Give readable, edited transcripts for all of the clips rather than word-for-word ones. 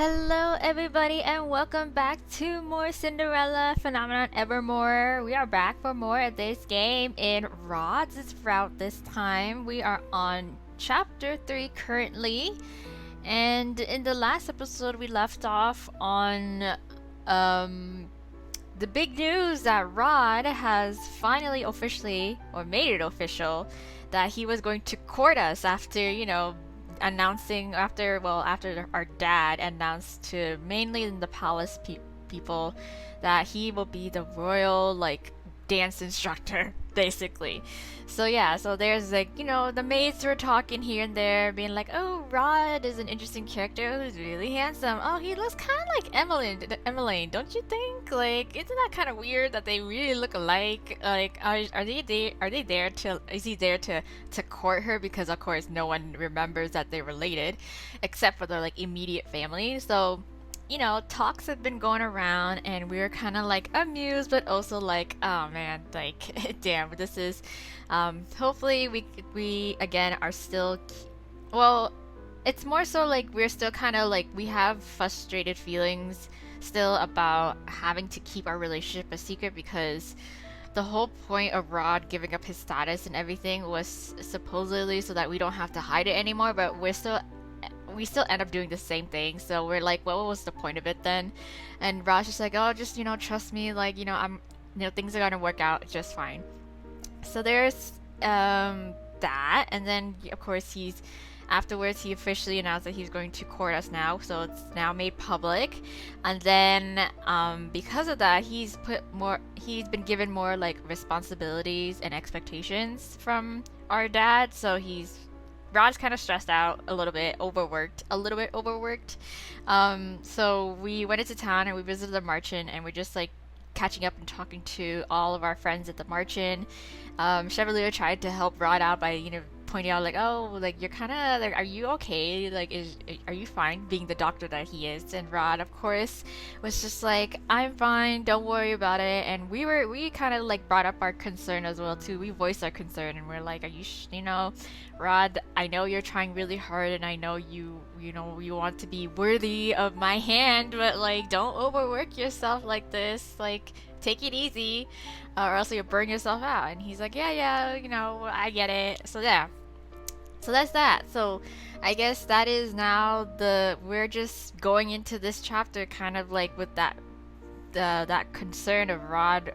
Hello, everybody, and welcome back to more Cinderella Phenomenon Evermore. We are back for more of this game in Rod's route this time. We are on chapter 3 currently, and in the last episode, we left off on um, the big news that Rod has finally officially, or made it official, that he was going to court us after, announcing after our dad announced to mainly in the palace people that he will be the royal dance instructor basically. So yeah, so there's the maids were talking here and there being like, oh, Rod is an interesting character who's really handsome. Oh, he looks kind of like Emmeline, don't you think? Like, isn't that kind of weird that they really look alike? Like, are they there to is he there to court her? Because of course no one remembers that they're related except for their immediate family. So talks have been going around, and we were kind of amused, but also oh man, damn, this is. Hopefully, we again are still. Well, it's more so we're still kind of we have frustrated feelings still about having to keep our relationship a secret because the whole point of Rod giving up his status and everything was supposedly so that we don't have to hide it anymore, but we still end up doing the same thing. So we're like, well, what was the point of it then? And Raj is like, oh, just trust me, things are gonna work out just fine. So there's that, and then of course afterwards he officially announced that he's going to court us now, so it's now made public. And then because of that, he's been given more responsibilities and expectations from our dad, so Rod's kind of stressed out a little bit overworked. So we went into town and we visited the Marchen, and we're just catching up and talking to all of our friends at the Marchen. Chevalier tried to help Rod out by pointing out you're kind of are you okay, are you fine, being the doctor that he is. And Rod of course was just I'm fine, don't worry about it. And we kind of brought up our concern as well too. We voiced our concern and we're like, are you Rod, I know you're trying really hard, and I know you want to be worthy of my hand, but don't overwork yourself like this. Take it easy, or else you'll burn yourself out. And he's like, yeah, I get it. So yeah, so that's that. So I guess that is now we're just going into this chapter kind of with that concern of Rod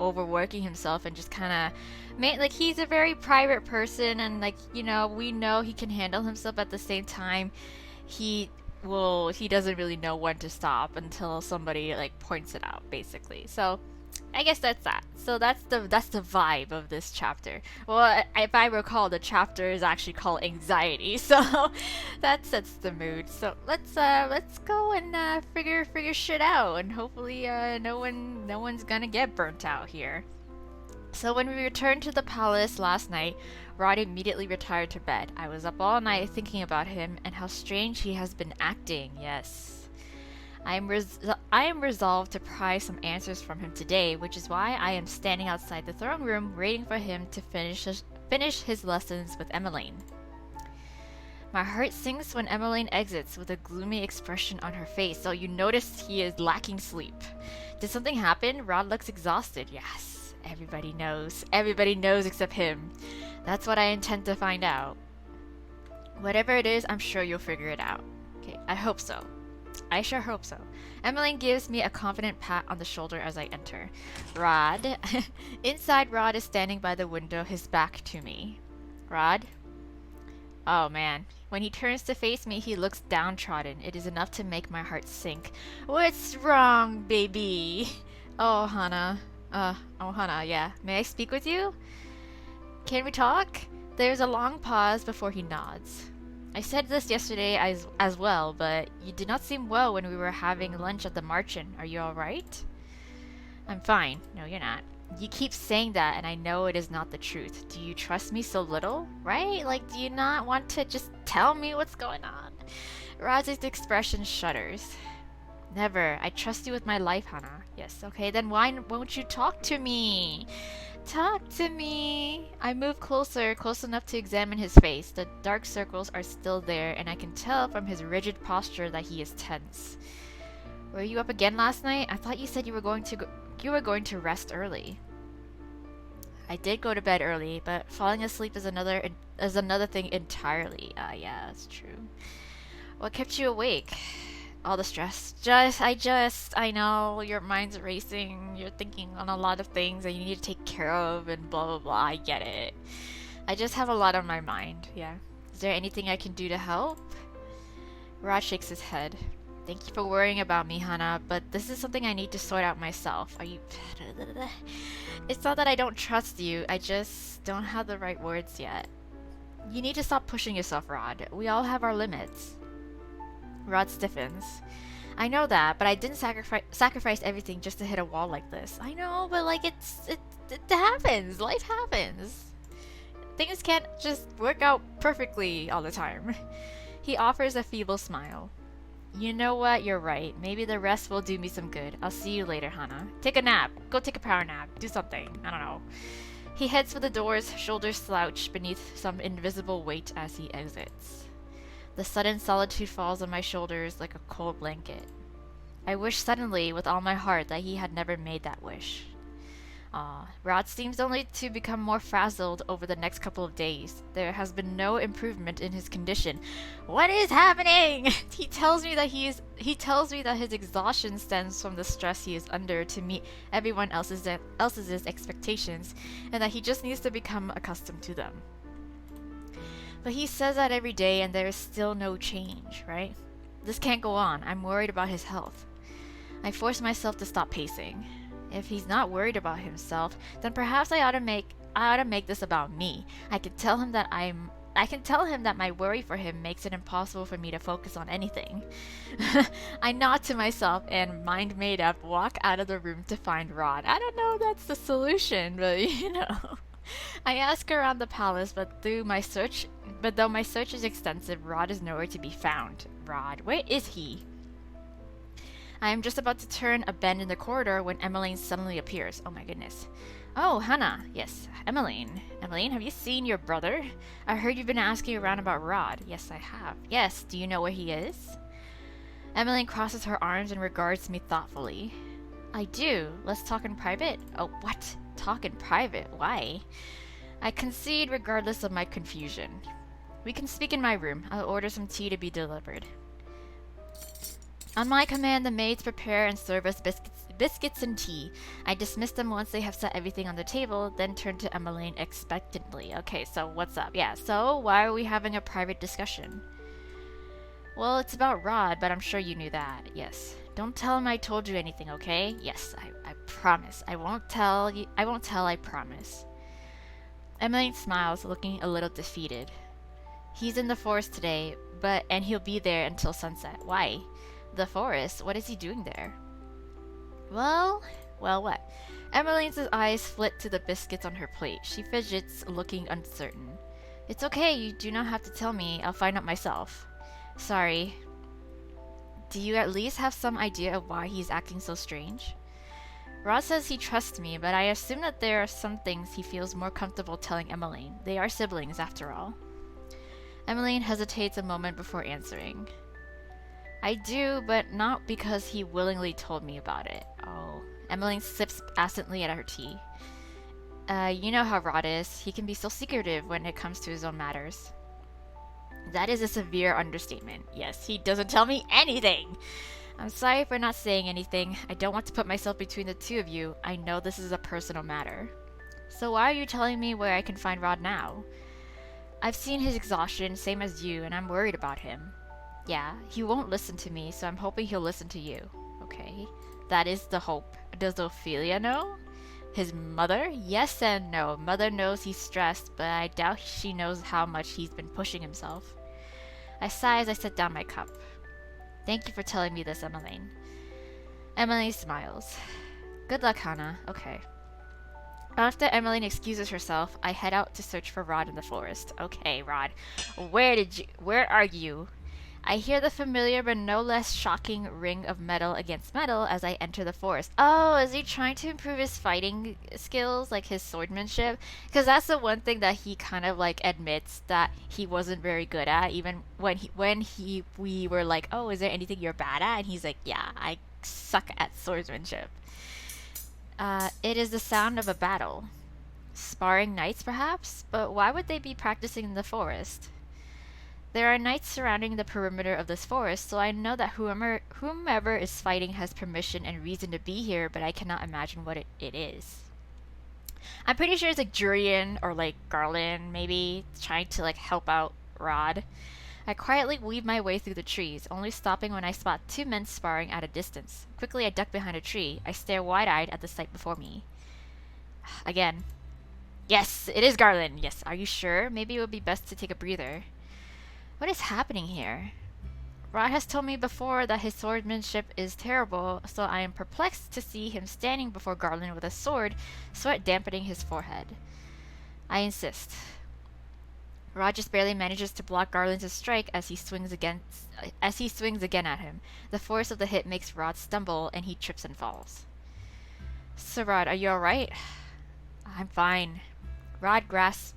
overworking himself, and just kind of he's a very private person, and we know he can handle himself. At the same time, he doesn't really know when to stop until somebody points it out basically. So I guess that's that. So that's the vibe of this chapter. Well, if I recall, the chapter is actually called anxiety, so that sets the mood. So let's go and figure shit out, and hopefully no one's gonna get burnt out here. So when we returned to the palace last night, Rod immediately retired to bed. I was up all night thinking about him and how strange he has been acting. Yes. I am resolved to pry some answers from him today, which is why I am standing outside the throne room waiting for him to finish his lessons with Emmeline. My heart sinks when Emmeline exits with a gloomy expression on her face. So you notice he is lacking sleep. Did something happen? Rod looks exhausted. Yes, everybody knows. Everybody knows except him. That's what I intend to find out. Whatever it is, I'm sure you'll figure it out. Okay, I hope so. I sure hope so. Emmeline gives me a confident pat on the shoulder as I enter. Rod. Inside, Rod is standing by the window, his back to me. Rod? Oh man. When he turns to face me, he looks downtrodden. It is enough to make my heart sink. What's wrong, baby? Oh, Hannah. Hannah, yeah. May I speak with you? Can we talk? There's a long pause before he nods. I said this yesterday as well, but you did not seem well when we were having lunch at the Marchen. Are you alright? I'm fine. No, you're not. You keep saying that, and I know it is not the truth. Do you trust me so little? Right? Do you not want to just tell me what's going on? Roz's expression shudders. Never. I trust you with my life, Hannah. Yes, okay, then why won't you talk to me? Talk to me! I move closer, close enough to examine his face. The dark circles are still there, and I can tell from his rigid posture that he is tense. Were you up again last night? I thought you said you were going to rest early. I did go to bed early, but falling asleep is another thing entirely. Yeah, that's true. What kept you awake? All the stress. I know your mind's racing. You're thinking on a lot of things that you need to take care of and blah blah blah. I get it. I just have a lot on my mind. Yeah. Is there anything I can do to help? Rod shakes his head. Thank you for worrying about me, Hana, but this is something I need to sort out myself. Are you... It's not that I don't trust you, I just don't have the right words yet. You need to stop pushing yourself, Rod. We all have our limits. Rod stiffens. I know that, but I didn't sacrifice everything just to hit a wall like this. I know, but like it happens. Life happens. Things can't just work out perfectly all the time. He offers a feeble smile. You know what? You're right. Maybe the rest will do me some good. I'll see you later, Hana. Take a nap. Go take a power nap. Do something. I don't know. He heads for the doors, shoulders slouched beneath some invisible weight as he exits. The sudden solitude falls on my shoulders like a cold blanket. I wish suddenly, with all my heart, that he had never made that wish. Rod seems only to become more frazzled over the next couple of days. There has been no improvement in his condition. What is happening? He tells me that his exhaustion stems from the stress he is under to meet everyone else's expectations, and that he just needs to become accustomed to them. But he says that every day, and there is still no change, right? This can't go on. I'm worried about his health. I force myself to stop pacing. If he's not worried about himself, then perhaps I ought to make this about me. I can tell him that my worry for him makes it impossible for me to focus on anything. I nod to myself and, mind made up, walk out of the room to find Rod. I don't know if that's the solution, but you know. I ask around the palace, but though my search is extensive, Rod is nowhere to be found. Rod, where is he? I am just about to turn a bend in the corridor when Emmeline suddenly appears. Oh my goodness. Oh, Hana. Yes, Emmeline. Emmeline, have you seen your brother? I heard you've been asking around about Rod. Yes, I have. Yes, do you know where he is? Emmeline crosses her arms and regards me thoughtfully. I do. Let's talk in private. Oh, what? Talk in private? Why? I concede regardless of my confusion. We can speak in my room. I'll order some tea to be delivered. On my command, the maids prepare and serve us biscuits and tea. I dismiss them once they have set everything on the table, then turn to Emmeline expectantly. Okay, so what's up? Yeah, so why are we having a private discussion? Well, it's about Rod, but I'm sure you knew that. Yes. Don't tell him I told you anything, okay? Yes, I promise. I won't tell, I promise. Emmeline smiles, looking a little defeated. He's in the forest today, and he'll be there until sunset. Why? The forest? What is he doing there? Well, what? Emmeline's eyes flit to the biscuits on her plate. She fidgets, looking uncertain. It's okay, you do not have to tell me. I'll find out myself. Sorry. Do you at least have some idea of why he's acting so strange? Rod says he trusts me, but I assume that there are some things he feels more comfortable telling Emmeline. They are siblings, after all. Emmeline hesitates a moment before answering. I do, but not because he willingly told me about it. Oh. Emmeline sips absently at her tea. You know how Rod is. He can be so secretive when it comes to his own matters. That is a severe understatement. Yes, he doesn't tell me anything. I'm sorry for not saying anything. I don't want to put myself between the two of you. I know this is a personal matter. So why are you telling me where I can find Rod now? I've seen his exhaustion, same as you, and I'm worried about him. Yeah, he won't listen to me, so I'm hoping he'll listen to you. Okay, that is the hope. Does Ophelia know? His mother? Yes and no. Mother knows he's stressed, but I doubt she knows how much he's been pushing himself. I sigh as I set down my cup. Thank you for telling me this, Emmeline. Emmeline smiles. Good luck, Hana. Okay. After Emmeline excuses herself, I head out to search for Rod in the forest. Okay, Rod. Where are you? I hear the familiar but no less shocking ring of metal against metal as I enter the forest. Oh, is he trying to improve his fighting skills, like his swordsmanship? Because that's the one thing that he kind of like admits that he wasn't very good at, even when we were like, oh, is there anything you're bad at? And he's like, yeah, I suck at swordsmanship. It is the sound of a battle. Sparring knights, perhaps? But why would they be practicing in the forest? There are knights surrounding the perimeter of this forest, so I know that whomever is fighting has permission and reason to be here, but I cannot imagine what it is. I'm pretty sure it's like Jurian or like Garland, maybe, trying to like help out Rod. I quietly weave my way through the trees, only stopping when I spot two men sparring at a distance. Quickly, I duck behind a tree. I stare wide-eyed at the sight before me. Again. Yes, it is Garland. Yes, are you sure? Maybe it would be best to take a breather. What is happening here? Rod has told me before that his swordsmanship is terrible, so I am perplexed to see him standing before Garland with a sword, sweat dampening his forehead. I insist. Rod just barely manages to block Garland's strike as he swings again at him. The force of the hit makes Rod stumble, and he trips and falls. So Rod, are you alright? I'm fine. Rod grasps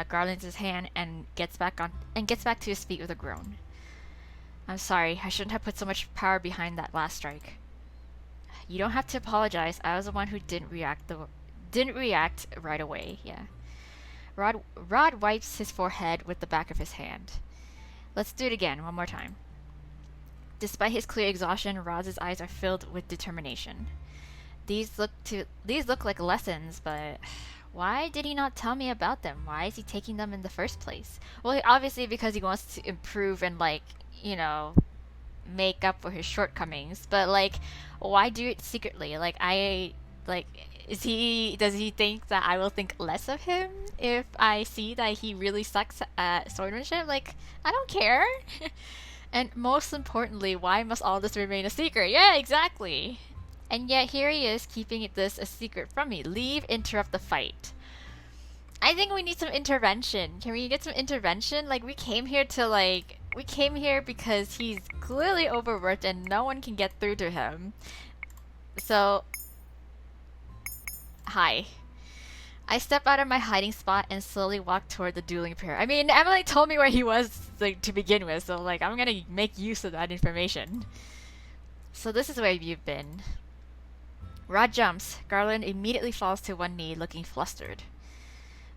Garland's hand and gets back to his feet with a groan. I'm sorry. I shouldn't have put so much power behind that last strike. You don't have to apologize. I was the one who didn't react right away. Yeah. Rod wipes his forehead with the back of his hand. Let's do it again, one more time. Despite his clear exhaustion, Rod's eyes are filled with determination. These look like lessons, but why did he not tell me about them? Why is he taking them in the first place? Well, obviously because he wants to improve and like, make up for his shortcomings. But like, why do it secretly? Does he think that I will think less of him if I see that he really sucks at swordsmanship? Like, I don't care. And most importantly, why must all this remain a secret? Yeah, exactly. And yet here he is keeping this a secret from me. Leave, interrupt the fight. I think we need some intervention. Can we get some intervention? Like, we came here because he's clearly overworked and no one can get through to him. So, hi. I step out of my hiding spot and slowly walk toward the dueling pair. I mean, Emily told me where he was, like, to begin with, so, like, I'm gonna make use of that information. So this is where you've been. Rod jumps. Garland immediately falls to one knee, looking flustered.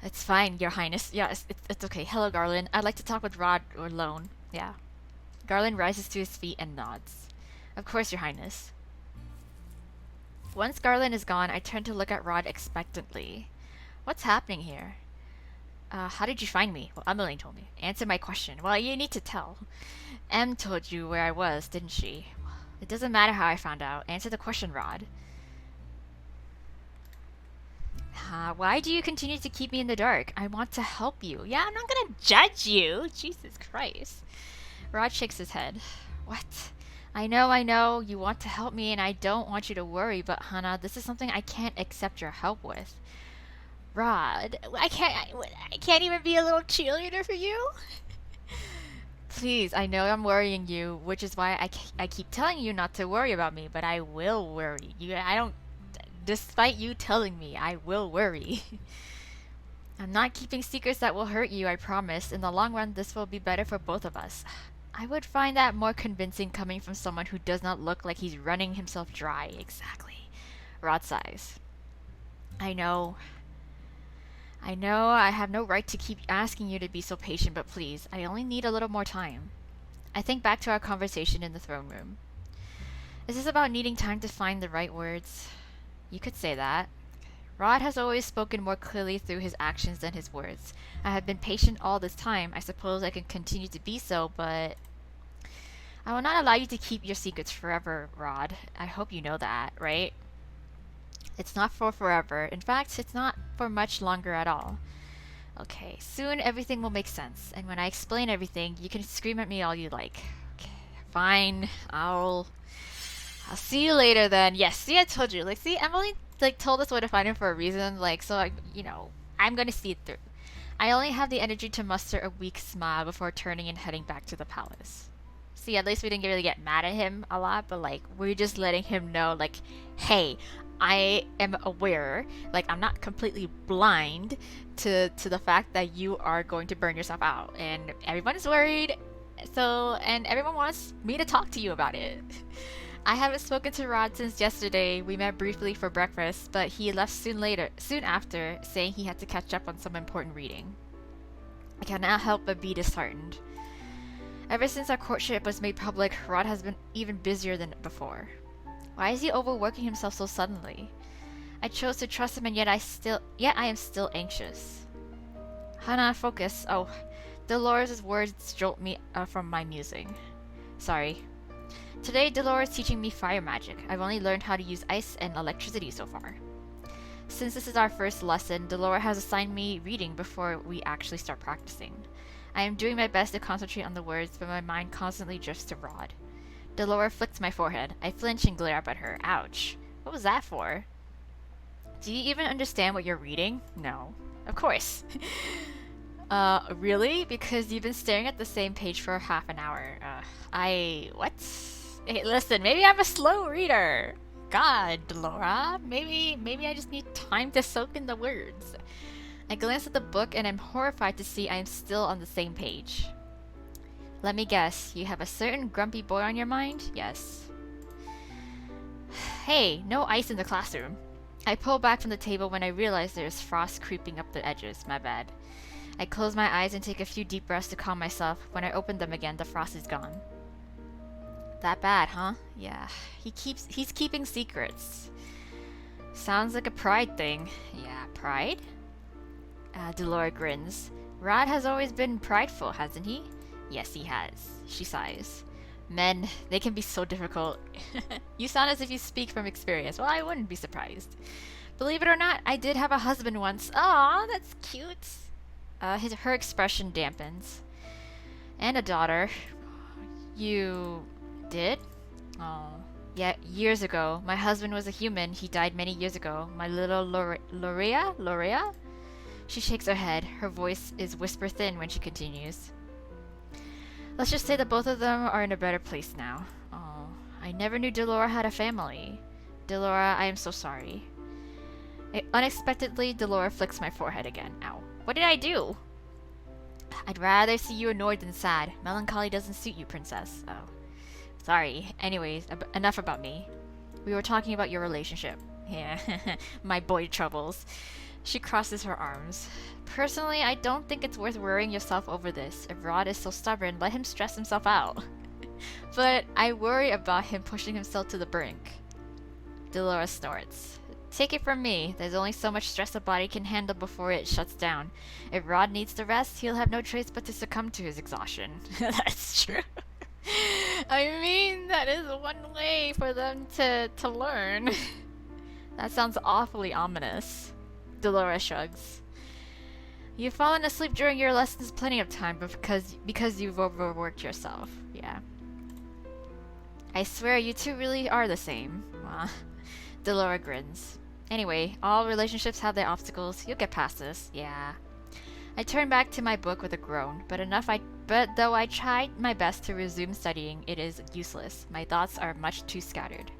It's fine, Your Highness. Yeah, it's okay. Hello, Garland. I'd like to talk with Rod alone. Yeah. Garland rises to his feet and nods. Of course, Your Highness. Once Garland is gone, I turn to look at Rod expectantly. What's happening here? How did you find me? Well, Emily told me. Answer my question. Well, you need to tell. Em told you where I was, didn't she? It doesn't matter how I found out. Answer the question, Rod. Why do you continue to keep me in the dark? I want to help you. Yeah, I'm not gonna judge you. Jesus Christ. Rod shakes his head. What? I know, you want to help me and I don't want you to worry, but Hannah, this is something I can't accept your help with. Rod, I can't even be a little cheerleader for you? Please, I know I'm worrying you, which is why I keep telling you not to worry about me, but I will worry. Despite you telling me, I will worry. I'm not keeping secrets that will hurt you, I promise. In the long run, this will be better for both of us. I would find that more convincing coming from someone who does not look like he's running himself dry. Exactly. Rod sighs. I know I have no right to keep asking you to be so patient, but please, I only need a little more time. I think back to our conversation in the throne room. Is this about needing time to find the right words? You could say that. Rod has always spoken more clearly through his actions than his words. I have been patient all this time. I suppose I can continue to be so, but I will not allow you to keep your secrets forever, Rod. I hope you know that, right? It's not for forever. In fact, it's not for much longer at all. Okay, soon everything will make sense, and when I explain everything, you can scream at me all you like. Okay, fine. I'll see you later then. Yes, see, I told you. Like, see, Emily told us where to find him for a reason. Like, so I'm gonna see it through. I only have the energy to muster a weak smile before turning and heading back to the palace. See, at least we didn't really get mad at him a lot, but like we're just letting him know, like, hey, I am aware, like I'm not completely blind to the fact that you are going to burn yourself out, and everyone is worried. So, and everyone wants me to talk to you about it. I haven't spoken to Rod since yesterday. We met briefly for breakfast, but he left soon after, saying he had to catch up on some important reading. I cannot help but be disheartened. Ever since our courtship was made public, Rod has been even busier than before. Why is he overworking himself so suddenly? I chose to trust him, and yet I am still anxious. Hana, focus. Oh, Dolores' words jolt me from my musing. Sorry. Today, Dolores is teaching me fire magic. I've only learned how to use ice and electricity so far. Since this is our first lesson, Dolores has assigned me reading before we actually start practicing. I am doing my best to concentrate on the words, but my mind constantly drifts to Rod. Dolores flicks my forehead. I flinch and glare up at her. Ouch. What was that for? Do you even understand what you're reading? No. Of course. Really? Because you've been staring at the same page for half an hour. What? Hey, listen, maybe I'm a slow reader. God, Laura, maybe I just need time to soak in the words. I glance at the book and am horrified to see I am still on the same page. Let me guess, you have a certain grumpy boy on your mind? Yes. Hey, no ice in the classroom. I pull back from the table when I realize there is frost creeping up the edges. My bad. I close my eyes and take a few deep breaths to calm myself. When I open them again, the frost is gone. That bad, huh? Yeah. He's keeping secrets. Sounds like a pride thing. Yeah, pride? Dolores grins. Rod has always been prideful, hasn't he? Yes, he has. She sighs. Men, they can be so difficult. You sound as if you speak from experience. Well, I wouldn't be surprised. Believe it or not, I did have a husband once. Aw, that's cute. Her expression dampens. And a daughter. You did? Oh. Yeah, years ago. My husband was a human. He died many years ago. My little Lorea? She shakes her head. Her voice is whisper thin when she continues. Let's just say that both of them are in a better place now. Oh, I never knew Delora had a family. Delora, I am so sorry. Unexpectedly, Delora flicks my forehead again. Ow. What did I do? I'd rather see you annoyed than sad. Melancholy doesn't suit you, princess. Oh. Sorry. Anyways, enough about me. We were talking about your relationship. Yeah, my boy troubles. She crosses her arms. Personally, I don't think it's worth worrying yourself over this. If Rod is so stubborn, let him stress himself out. But I worry about him pushing himself to the brink. Dolores snorts. Take it from me, there's only so much stress a body can handle before it shuts down. If Rod needs to rest, he'll have no choice but to succumb to his exhaustion. That's true. I mean, that is one way for them to learn. That sounds awfully ominous. Dolores shrugs. You've fallen asleep during your lessons plenty of time because you've overworked yourself. Yeah. I swear you two really are the same. Dolores grins. Anyway, all relationships have their obstacles. You'll get past this. Yeah. I turn back to my book with a groan, but though I tried my best to resume studying, it is useless. My thoughts are much too scattered.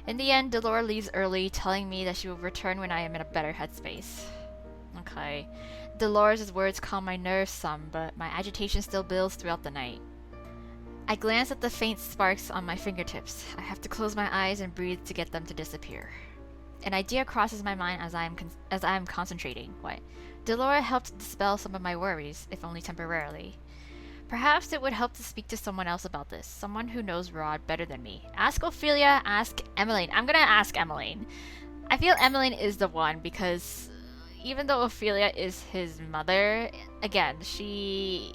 In the end, Dolores leaves early, telling me that she will return when I am in a better headspace. Okay. Dolores' words calm my nerves some, but my agitation still builds throughout the night. I glance at the faint sparks on my fingertips. I have to close my eyes and breathe to get them to disappear. An idea crosses my mind as I am concentrating. What? Dolores helped dispel some of my worries, if only temporarily. Perhaps it would help to speak to someone else about this, someone who knows Rod better than me. Ask Ophelia, ask Emmeline. I'm gonna ask Emmeline. I feel Emmeline is the one because even though Ophelia is his mother, again, she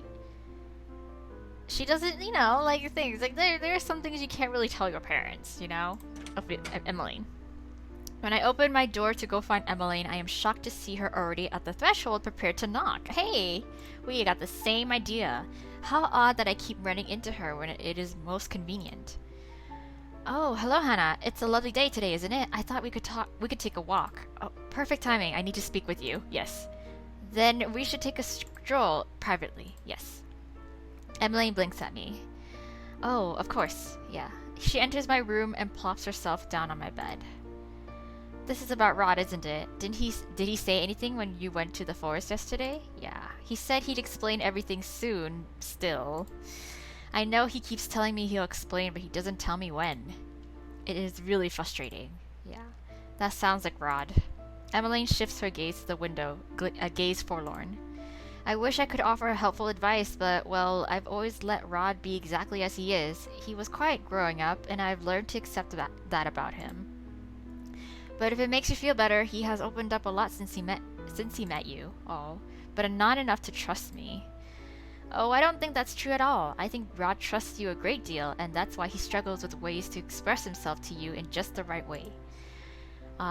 doesn't, like things. Like there are some things you can't really tell your parents, Emmeline. When I open my door to go find Emmeline, I am shocked to see her already at the threshold prepared to knock. Hey, we got the same idea. How odd that I keep running into her when it is most convenient. Oh, hello Hannah. It's a lovely day today, isn't it? I thought we could take a walk. Oh, perfect timing. I need to speak with you. Yes. Then we should take a stroll privately. Yes. Emmeline blinks at me. Oh, of course. Yeah. She enters my room and plops herself down on my bed. This is about Rod, isn't it? Did he say anything when you went to the forest yesterday? Yeah. He said he'd explain everything soon, still. I know he keeps telling me he'll explain, but he doesn't tell me when. It is really frustrating. Yeah. That sounds like Rod. Emmeline shifts her gaze to the window, a gaze forlorn. I wish I could offer helpful advice, but, well, I've always let Rod be exactly as he is. He was quiet growing up, and I've learned to accept that about him. But if it makes you feel better, he has opened up a lot since he met you. Oh, but not enough to trust me. Oh, I don't think that's true at all. I think Rod trusts you a great deal, and that's why he struggles with ways to express himself to you in just the right way.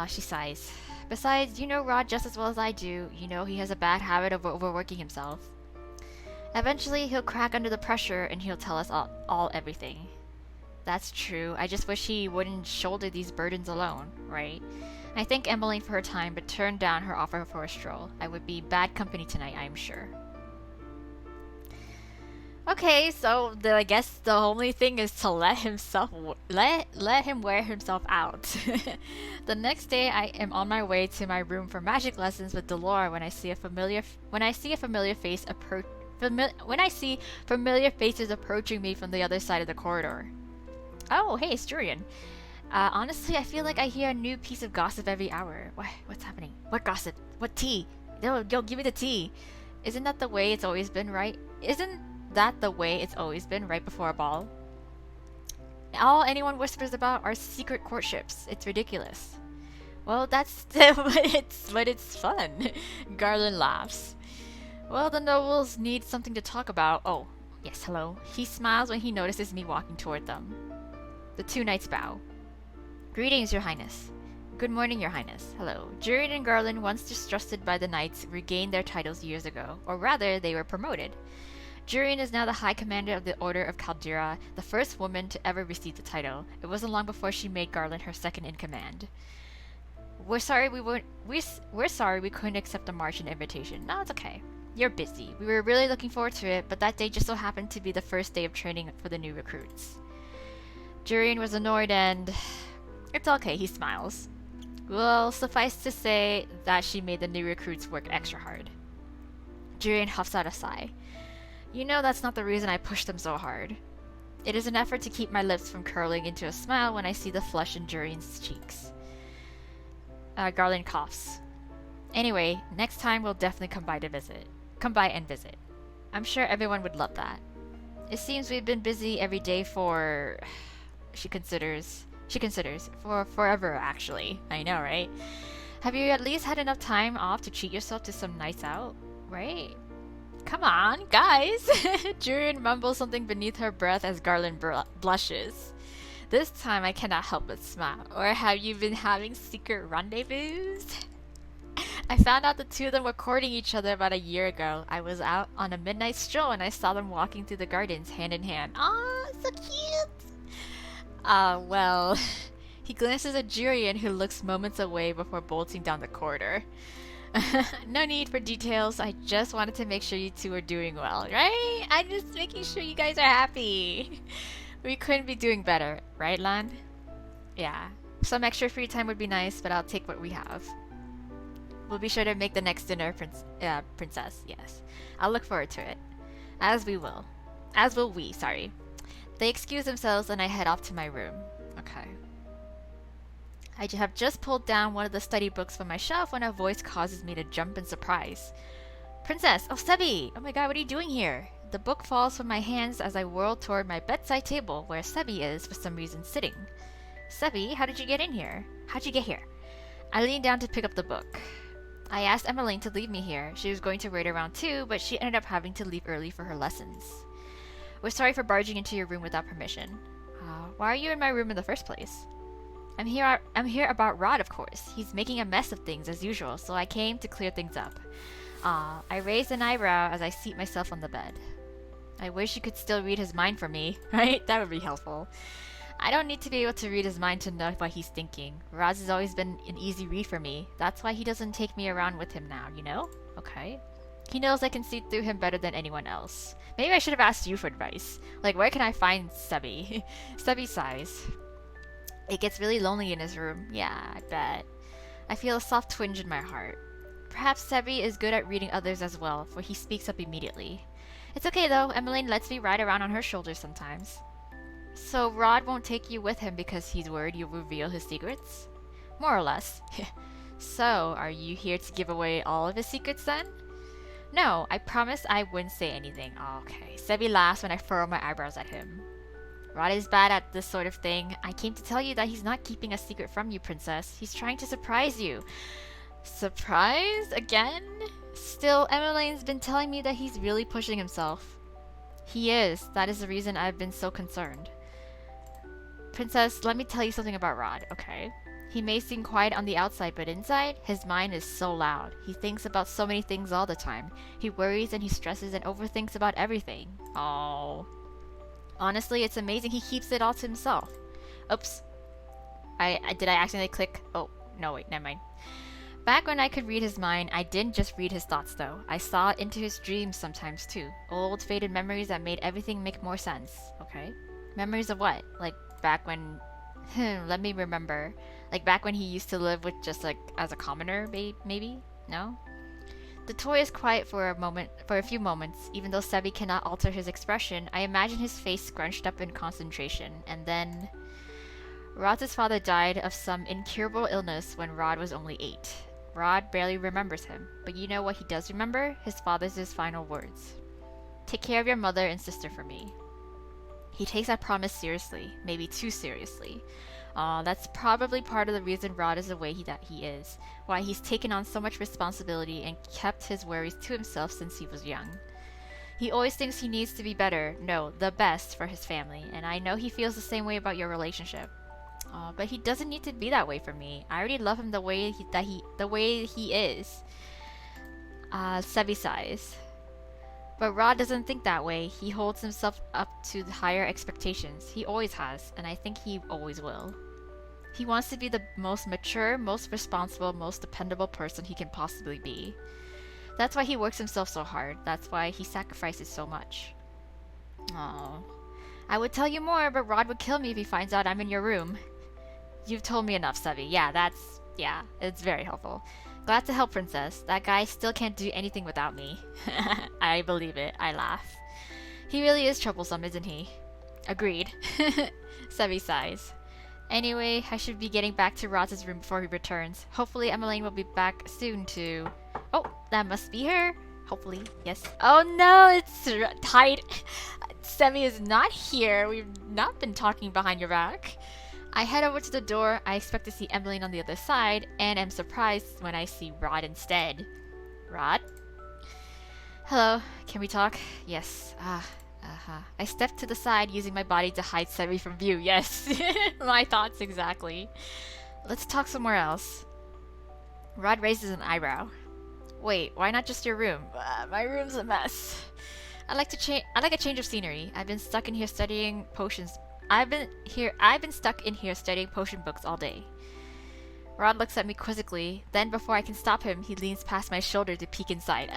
She sighs. Besides, you know Rod just as well as I do. You know he has a bad habit of overworking himself. Eventually, he'll crack under the pressure and he'll tell us all everything. That's true. I just wish he wouldn't shoulder these burdens alone, right? I thank Emmeline for her time, but turned down her offer for a stroll. I would be bad company tonight, I am sure. Okay, so I guess the only thing is to let him wear himself out. The next day, I am on my way to my room for magic lessons with Delora when I see familiar faces approaching me from the other side of the corridor. Oh, hey, it's Jurian. Honestly, I feel like I hear a new piece of gossip every hour. What's happening? What gossip? What tea? Yo, give me the tea. Isn't that the way it's always been, right? Isn't that the way it's always been right before a ball? All anyone whispers about are secret courtships. It's ridiculous. Well, that's but it's fun. Garland laughs. Well, the nobles need something to talk about. Oh, yes, hello. He smiles when he notices me walking toward them. The two knights bow. Greetings, your highness. Good morning, your highness. Hello. Jurian and Garland, once distrusted by the knights, regained their titles years ago. Or rather, they were promoted. Jurian is now the High Commander of the Order of Caldera, the first woman to ever receive the title. It wasn't long before she made Garland her second in command. We're sorry we couldn't accept the Martian invitation. No, it's okay. You're busy. We were really looking forward to it, but that day just so happened to be the first day of training for the new recruits. Jurian was annoyed and... It's okay, he smiles. Well, suffice to say that she made the new recruits work extra hard. Jurian huffs out a sigh. You know that's not the reason I pushed them so hard. It is an effort to keep my lips from curling into a smile when I see the flush in Jurian's cheeks. Garland coughs. Anyway, next time we'll definitely come by and visit. I'm sure everyone would love that. It seems we've been busy every day for... She considers, for forever, actually. I know, right? Have you at least had enough time off to treat yourself to some nights out? Right? Come on, guys! Jurian mumbles something beneath her breath as Garland blushes. This time I cannot help but smile. Or have you been having secret rendezvous? I found out the two of them were courting each other about a year ago. I was out on a midnight stroll and I saw them walking through the gardens hand in hand. Aw, so cute! Well... He glances at Jurian, who looks moments away before bolting down the corridor. No need for details. I just wanted to make sure you two are doing well, right? I'm just making sure you guys are happy. We couldn't be doing better, right, Lan? Yeah. Some extra free time would be nice, but I'll take what we have. We'll be sure to make the next dinner, princess. Yes. I'll look forward to it. As will we, sorry. They excuse themselves and I head off to my room. Okay. I have just pulled down one of the study books from my shelf when a voice causes me to jump in surprise. Princess! Oh, Sebi! Oh my god, what are you doing here? The book falls from my hands as I whirl toward my bedside table where Sebi is, for some reason, sitting. Sebi, how did you get in here? How'd you get here? I lean down to pick up the book. I asked Emmeline to leave me here. She was going to wait around too, but she ended up having to leave early for her lessons. We're sorry for barging into your room without permission. Why are you in my room in the first place? I'm here about Rod, of course. He's making a mess of things as usual, so I came to clear things up. I raised an eyebrow as I seat myself on the bed. I wish you could still read his mind for me, right? That would be helpful. I don't need to be able to read his mind to know what he's thinking. Rod's has always been an easy read for me. That's why he doesn't take me around with him now, you know? Okay. He knows I can see through him better than anyone else. Maybe I should have asked you for advice. Like, where can I find Sebi? Sebi sighs. It gets really lonely in his room. Yeah, I bet. I feel a soft twinge in my heart. Perhaps Sebi is good at reading others as well, for he speaks up immediately. It's okay though, Emmeline lets me ride around on her shoulders sometimes. So Rod won't take you with him because he's worried you'll reveal his secrets? More or less. So, are you here to give away all of his secrets then? No, I promised I wouldn't say anything. Okay. Sebi laughs when I furrow my eyebrows at him. Rod is bad at this sort of thing. I came to tell you that he's not keeping a secret from you, princess. He's trying to surprise you. Surprise? Again? Still, Emmeline's been telling me that he's really pushing himself. He is. That is the reason I've been so concerned. Princess, let me tell you something about Rod, okay? He may seem quiet on the outside, but inside, his mind is so loud. He thinks about so many things all the time. He worries and he stresses and overthinks about everything. Oh. Honestly, it's amazing he keeps it all to himself. Oops. Did I accidentally click? Oh, no, wait, never mind. Back when I could read his mind, I didn't just read his thoughts though. I saw into his dreams sometimes too. Old, faded memories that made everything make more sense. Okay. Memories of what? Like back when... let me remember. Like back when he used to live with just like as a commoner, maybe? No? The toy is quiet for a few moments. Even though Sebi cannot alter his expression, I imagine his face scrunched up in concentration. And then... Rod's father died of some incurable illness when Rod was only 8. Rod barely remembers him, but you know what he does remember? His father's final words. Take care of your mother and sister for me. He takes that promise seriously, maybe too seriously. That's probably part of the reason Rod is the way that he is, why he's taken on so much responsibility and kept his worries to himself since he was young. He always thinks he needs to be better, no, the best for his family, and I know he feels the same way about your relationship. But he doesn't need to be that way for me. I already love him the way he is. Sebi sighs. But Rod doesn't think that way. He holds himself up to higher expectations. He always has, and I think he always will. He wants to be the most mature, most responsible, most dependable person he can possibly be. That's why he works himself so hard. That's why he sacrifices so much. Oh, I would tell you more, but Rod would kill me if he finds out I'm in your room. You've told me enough, Sebi. Yeah, it's very helpful. Glad to help, princess. That guy still can't do anything without me. I believe it. I laugh. He really is troublesome, isn't he? Agreed. Sebi sighs. Anyway, I should be getting back to Rod's room before he returns. Hopefully Emmeline will be back soon to... Oh, that must be her. Hopefully, yes. Oh no, it's tight. Sebi is not here. We've not been talking behind your back. I head over to the door. I expect to see Emmeline on the other side, and am surprised when I see Rod instead. Rod? Hello, can we talk? Yes. I step to the side, using my body to hide Sebi from view. Yes, my thoughts exactly. Let's talk somewhere else. Rod raises an eyebrow. Wait, why not just your room? My room's a mess. I like a change of scenery. I've been stuck in here studying potions. I've been stuck in here studying potion books all day. Rod looks at me quizzically. Then, before I can stop him, he leans past my shoulder to peek inside.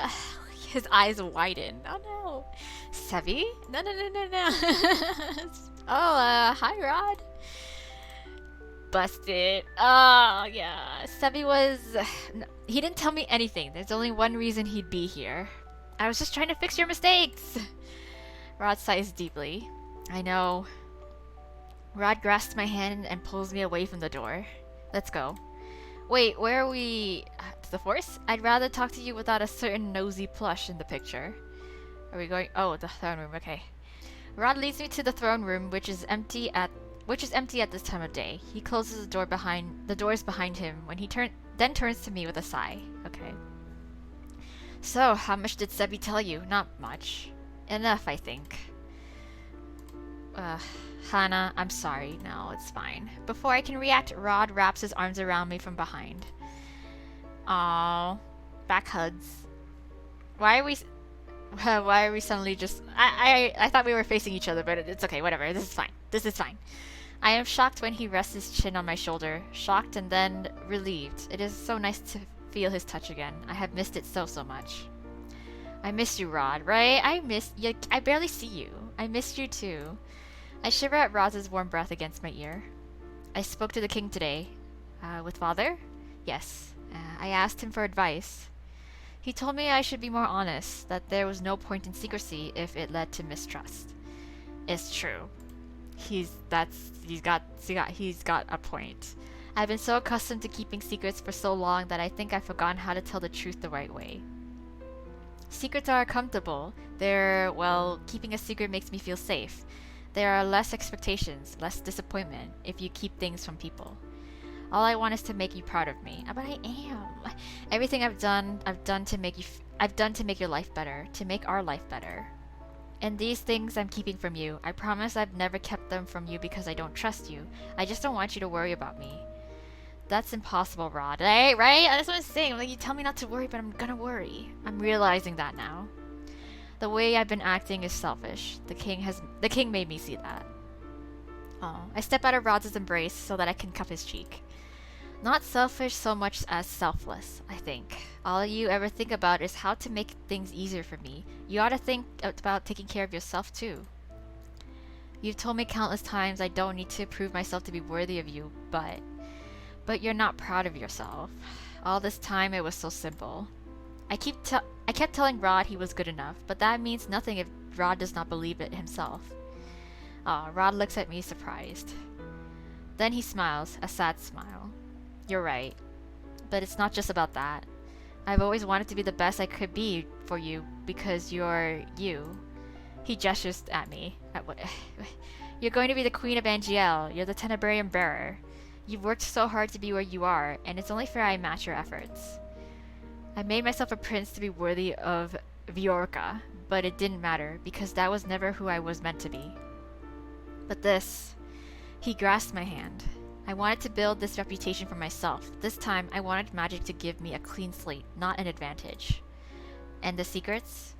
His eyes widen. Oh no. Sebi? No. Oh, hi, Rod. Busted. Oh, yeah. Sebi was... He didn't tell me anything. There's only one reason he'd be here. I was just trying to fix your mistakes. Rod sighs deeply. I know. Rod grasps my hand and pulls me away from the door. Let's go. Wait, where are we? To the forest? I'd rather talk to you without a certain nosy plush in the picture. Are we going? Oh, the throne room. Okay. Rod leads me to the throne room, which is empty at this time of day. He closes the doors behind him when he then turns to me with a sigh. Okay. So, how much did Sebi tell you? Not much. Enough, I think. Hannah, I'm sorry. No, it's fine. Before I can react, Rod wraps his arms around me from behind. Aww. Back hugs. Why are we suddenly just... I thought we were facing each other, but it's okay, whatever. This is fine. I am shocked when he rests his chin on my shoulder. Shocked and then relieved. It is so nice to feel his touch again. I have missed it so much. I miss you, Rod, right? I miss you. I barely see you. I missed you too. I shiver at Rod's warm breath against my ear. I spoke to the king today. With father? Yes. I asked him for advice. He told me I should be more honest, that there was no point in secrecy if it led to mistrust. It's true. He's got a point. I've been so accustomed to keeping secrets for so long that I think I've forgotten how to tell the truth the right way. Secrets are comfortable. Keeping a secret makes me feel safe. There are less expectations, less disappointment if you keep things from people. All I want is to make you proud of me. But I am. Everything I've done to make your life better, to make our life better. And these things I'm keeping from you, I promise I've never kept them from you because I don't trust you. I just don't want you to worry about me. That's impossible, Rod. Right? That's what I'm saying. Like, you tell me not to worry, but I'm gonna worry. I'm realizing that now. The way I've been acting is selfish. The king made me see that. Oh, I step out of Rod's embrace so that I can cuff his cheek. Not selfish so much as selfless, I think. All you ever think about is how to make things easier for me. You ought to think about taking care of yourself too. You've told me countless times I don't need to prove myself to be worthy of you, but you're not proud of yourself. All this time it was so simple. I kept telling Rod he was good enough, but that means nothing if Rod does not believe it himself. Rod looks at me surprised. Then he smiles, a sad smile. You're right. But it's not just about that. I've always wanted to be the best I could be for you because you're you. He gestures at me. You're going to be the Queen of Angiel. You're the Tenebrarium bearer. You've worked so hard to be where you are, and it's only fair I match your efforts. I made myself a prince to be worthy of Viorca, but it didn't matter because that was never who I was meant to be. But this... He grasped my hand. I wanted to build this reputation for myself. This time, I wanted magic to give me a clean slate, not an advantage. And the secrets?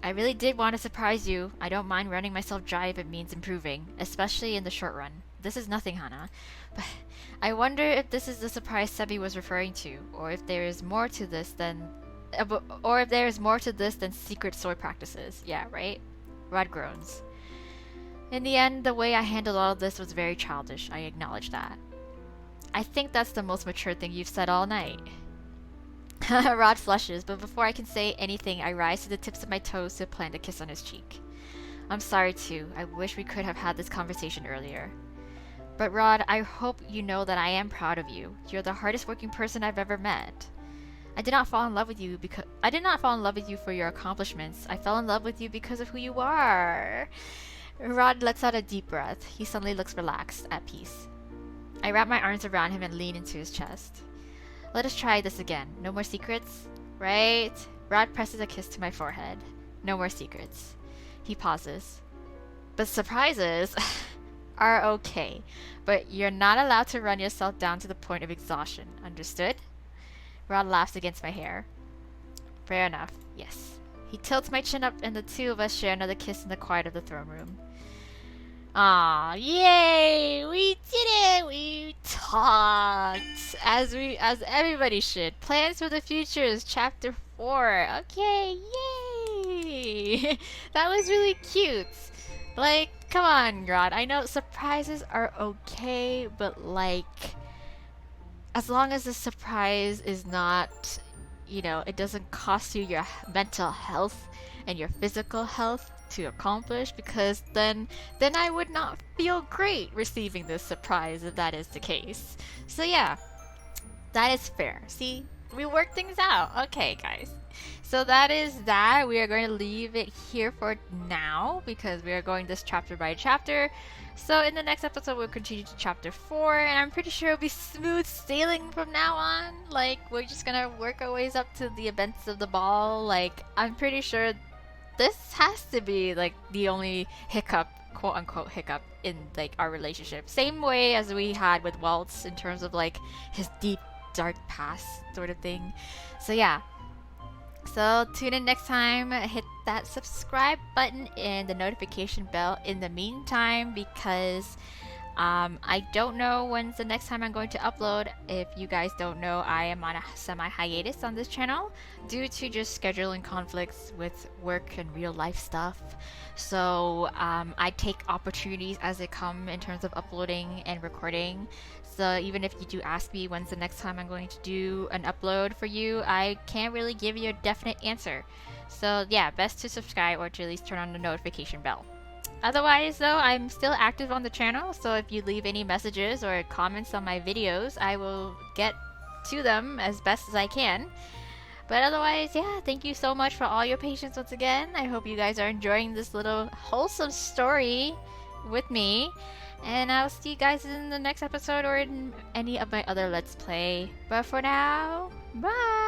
I really did want to surprise you. I don't mind running myself dry if it means improving, especially in the short run. This is nothing, Hana. But I wonder if this is the surprise Sebi was referring to, or if there is more to this than secret sword practices. Yeah, right? Rod groans. In the end, the way I handled all of this was very childish. I acknowledge that. I think that's the most mature thing you've said all night. Rod flushes, but before I can say anything, I rise to the tips of my toes to plant a kiss on his cheek. I'm sorry too. I wish we could have had this conversation earlier. But Rod, I hope you know that I am proud of you. You're the hardest working person I've ever met. I did not fall in love with you for your accomplishments. I fell in love with you because of who you are. Rod lets out a deep breath. He suddenly looks relaxed, at peace. I wrap my arms around him and lean into his chest. Let us try this again. No more secrets, right? Rod presses a kiss to my forehead. No more secrets. He pauses. But surprises are okay. But you're not allowed to run yourself down to the point of exhaustion. Understood? Rod laughs against my hair. Fair enough. Yes. He tilts my chin up and the two of us share another kiss in the quiet of the throne room. Ah, yay! We did it! We talked! As everybody should. Plans for the future is chapter 4. Okay, yay! That was really cute. Like, come on, Rod. I know surprises are okay, but like, as long as the surprise is not, it doesn't cost you your mental health and your physical health to accomplish, because then I would not feel great receiving this surprise if that is the case. So yeah, that is fair. See, we work things out. Okay, guys. So that is that. We are going to leave it here for now because we are going this chapter by chapter. So in the next episode, we'll continue to chapter 4, and I'm pretty sure it'll be smooth sailing from now on. Like, we're just gonna work our ways up to the events of the ball. Like, I'm pretty sure this has to be, like, the only hiccup, quote-unquote hiccup, in, like, our relationship. Same way as we had with Waltz in terms of, like, his deep, dark past sort of thing. So yeah. So tune in next time, hit that subscribe button and the notification bell in the meantime, because I don't know when's the next time I'm going to upload. If you guys don't know, I am on a semi hiatus on this channel due to just scheduling conflicts with work and real life stuff. So I take opportunities as they come in terms of uploading and recording. So even if you do ask me when's the next time I'm going to do an upload for you, I can't really give you a definite answer. So yeah, best to subscribe or to at least turn on the notification bell. Otherwise, though, I'm still active on the channel, so if you leave any messages or comments on my videos, I will get to them as best as I can. But otherwise, yeah, thank you so much for all your patience once again. I hope you guys are enjoying this little wholesome story with me. And I'll see you guys in the next episode or in any of my other Let's Play. But for now, bye!